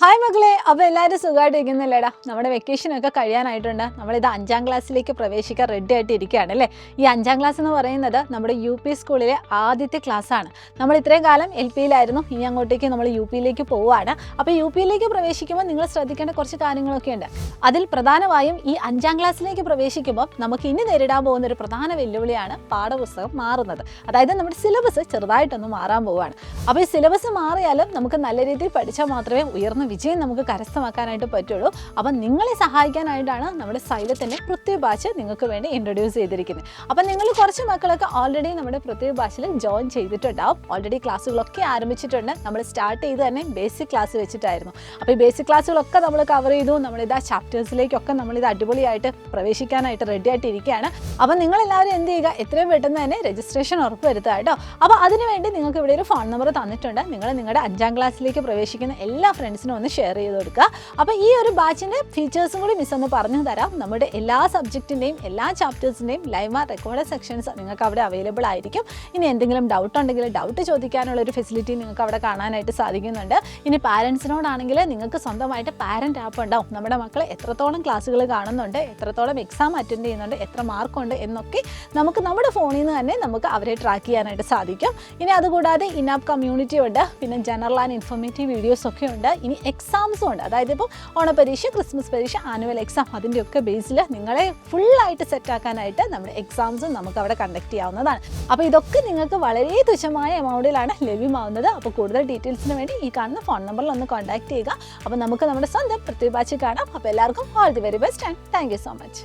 Hi മക്കളെ, അപ്പോൾ എല്ലാവരും സുഖമായിട്ടിരിക്കുന്നില്ലേടാ? നമ്മുടെ വെക്കേഷനൊക്കെ കഴിയാനായിട്ടുണ്ട്. നമ്മളിത് 5ാം ക്ലാസ്സിലേക്ക് പ്രവേശിക്കാൻ റെഡി ആയിട്ട് ഇരിക്കുകയാണ് അല്ലേ. ഈ 5ാം ക്ലാസ് എന്ന് പറയുന്നത് നമ്മുടെ UP സ്കൂളിലെ ആദ്യത്തെ ക്ലാസ്സാണ്. നമ്മൾ ഇത്രയും കാലം LPയിലായിരുന്നു, ഇനി അങ്ങോട്ടേക്ക് നമ്മൾ UPയിലേക്ക് പോവുകയാണ്. അപ്പോൾ UPയിലേക്ക് പ്രവേശിക്കുമ്പോൾ നിങ്ങൾ ശ്രദ്ധിക്കേണ്ട കുറച്ച് കാര്യങ്ങളൊക്കെ ഉണ്ട്. അതിൽ പ്രധാനമായും ഈ 5ാം ക്ലാസ്സിലേക്ക് പ്രവേശിക്കുമ്പോൾ നമുക്ക് ഇനി നേരിടാൻ പോകുന്ന ഒരു പ്രധാന വെല്ലുവിളിയാണ് പാഠപുസ്തകം മാറുന്നത്. അതായത് നമ്മുടെ സിലബസ് ചെറുതായിട്ടൊന്ന് മാറാൻ പോവുകയാണ്. അപ്പോൾ ഈ സിലബസ് മാറിയാലും നമുക്ക് നല്ല രീതിയിൽ പഠിച്ചാൽ മാത്രമേ ഉയർന്ന വിജയം നമുക്ക് കരസ്ഥമാക്കാനായിട്ട് പറ്റുള്ളൂ. അപ്പം നിങ്ങളെ സഹായിക്കാനായിട്ടാണ് നമ്മുടെ സൈലത്തിൻ്റെ പൃഥ്വി ബാച്ച് നിങ്ങൾക്ക് വേണ്ടി ഇൻട്രൊഡ്യൂസ് ചെയ്തിരിക്കുന്നത്. അപ്പം നിങ്ങൾ കുറച്ച് മക്കളൊക്കെ ഓൾറെഡി നമ്മുടെ പൃഥ്വി ബാച്ചിൽ ജോയിൻ ചെയ്തിട്ടുണ്ടാവും. ഓൾറെഡി ക്ലാസ്സുകളൊക്കെ ആരംഭിച്ചിട്ടുണ്ട്. നമ്മൾ സ്റ്റാർട്ട് ചെയ്ത് തന്നെ ബേസിക് ക്ലാസ് വെച്ചിട്ടായിരുന്നു. അപ്പോൾ ഈ ബേസിക് ക്ലാസ്സുകളൊക്കെ നമ്മൾ കവർ ചെയ്തു. നമ്മളിതാ ചാപ്റ്റേഴ്സിലേക്കൊക്കെ നമ്മളിത് അടിപൊളിയായിട്ട് പ്രവേശിക്കാനായിട്ട് റെഡി ആയിട്ട് ഇരിക്കുകയാണ്. അപ്പം നിങ്ങളെല്ലാവരും എന്ത് ചെയ്യുക, എത്രയും പെട്ടെന്ന് തന്നെ രജിസ്ട്രേഷൻ ഉറപ്പ് വരുത്തുക കേട്ടോ. അപ്പോൾ അതിനുവേണ്ടി നിങ്ങൾക്ക് ഇവിടെ ഒരു ഫോൺ നമ്പർ തന്നിട്ടുണ്ട്. നിങ്ങൾ നിങ്ങളുടെ 5ാം ക്ലാസ്സിലേക്ക് പ്രവേശിക്കുന്ന എല്ലാ ഫ്രണ്ട്സിനും ഒന്ന് ഷെയർ ചെയ്ത് കൊടുക്കുക. അപ്പോൾ ഈ ഒരു ബാച്ചിൻ്റെ ഫീച്ചേഴ്സും കൂടി മിസ് ഒന്ന് പറഞ്ഞു തരാം. നമ്മുടെ എല്ലാ സബ്ജക്റ്റിൻ്റെയും എല്ലാ ചാപ്റ്റേഴ്സിൻ്റെയും ലൈവ് റെക്കോർഡ് സെക്ഷൻസ് നിങ്ങൾക്ക് അവിടെ അവൈലബിൾ ആയിരിക്കും. ഇനി എന്തെങ്കിലും ഡൗട്ട് ഉണ്ടെങ്കിൽ ഡൗട്ട് ചോദിക്കാനുള്ള ഒരു ഫെസിലിറ്റി നിങ്ങൾക്ക് അവിടെ കാണാനായിട്ട് സാധിക്കുന്നുണ്ട്. ഇനി പാരൻസിനോടാണെങ്കിൽ നിങ്ങൾക്ക് സ്വന്തമായിട്ട് പാരൻ്റ് ആപ്പ് ഉണ്ടാവും. നമ്മുടെ മക്കൾ എത്രത്തോളം ക്ലാസ്സുകൾ കാണുന്നുണ്ട്, എത്രത്തോളം എക്സാം അറ്റൻഡ് ചെയ്യുന്നുണ്ട്, എത്ര മാർക്കുണ്ട് എന്നൊക്കെ നമുക്ക് നമ്മുടെ ഫോണിൽ നിന്ന് തന്നെ നമുക്ക് അവരെ ട്രാക്ക് ചെയ്യാനായിട്ട് സാധിക്കും. ഇനി അതുകൂടാതെ ഇനാപ്പ് കമ്മ്യൂണിറ്റി ഉണ്ട്, പിന്നെ ജനറൽ ആൻഡ് ഇൻഫോർമേറ്റീവ് വീഡിയോസ് ഒക്കെ ഉണ്ട്. ഇനി എക്സാംസും ഉണ്ട്. അതായത് ഇപ്പോൾ ഓണപരീക്ഷ, ക്രിസ്മസ് പരീക്ഷ, ആനുവൽ എക്സാം അതിൻ്റെയൊക്കെ ബേസിൽ നിങ്ങളെ ഫുള്ളായിട്ട് സെറ്റാക്കാനായിട്ട് നമ്മുടെ എക്സാംസും നമുക്ക് അവിടെ കണ്ടക്ട് ചെയ്യാവുന്നതാണ്. അപ്പോൾ ഇതൊക്കെ നിങ്ങൾക്ക് വളരെ തുച്ഛമായ എമൗണ്ടിലാണ് ലഭ്യമാവുന്നത്. അപ്പോൾ കൂടുതൽ ഡീറ്റെയിൽസിന് വേണ്ടി ഈ കാണുന്ന ഫോൺ നമ്പറിൽ ഒന്ന് കോൺടാക്ട് ചെയ്യുക. അപ്പോൾ നമുക്ക് നമ്മുടെ സ്വന്തം പൃഥ്വി ബാച്ച് കാണാം. അപ്പോൾ എല്ലാവർക്കും all the very best and thank you so much.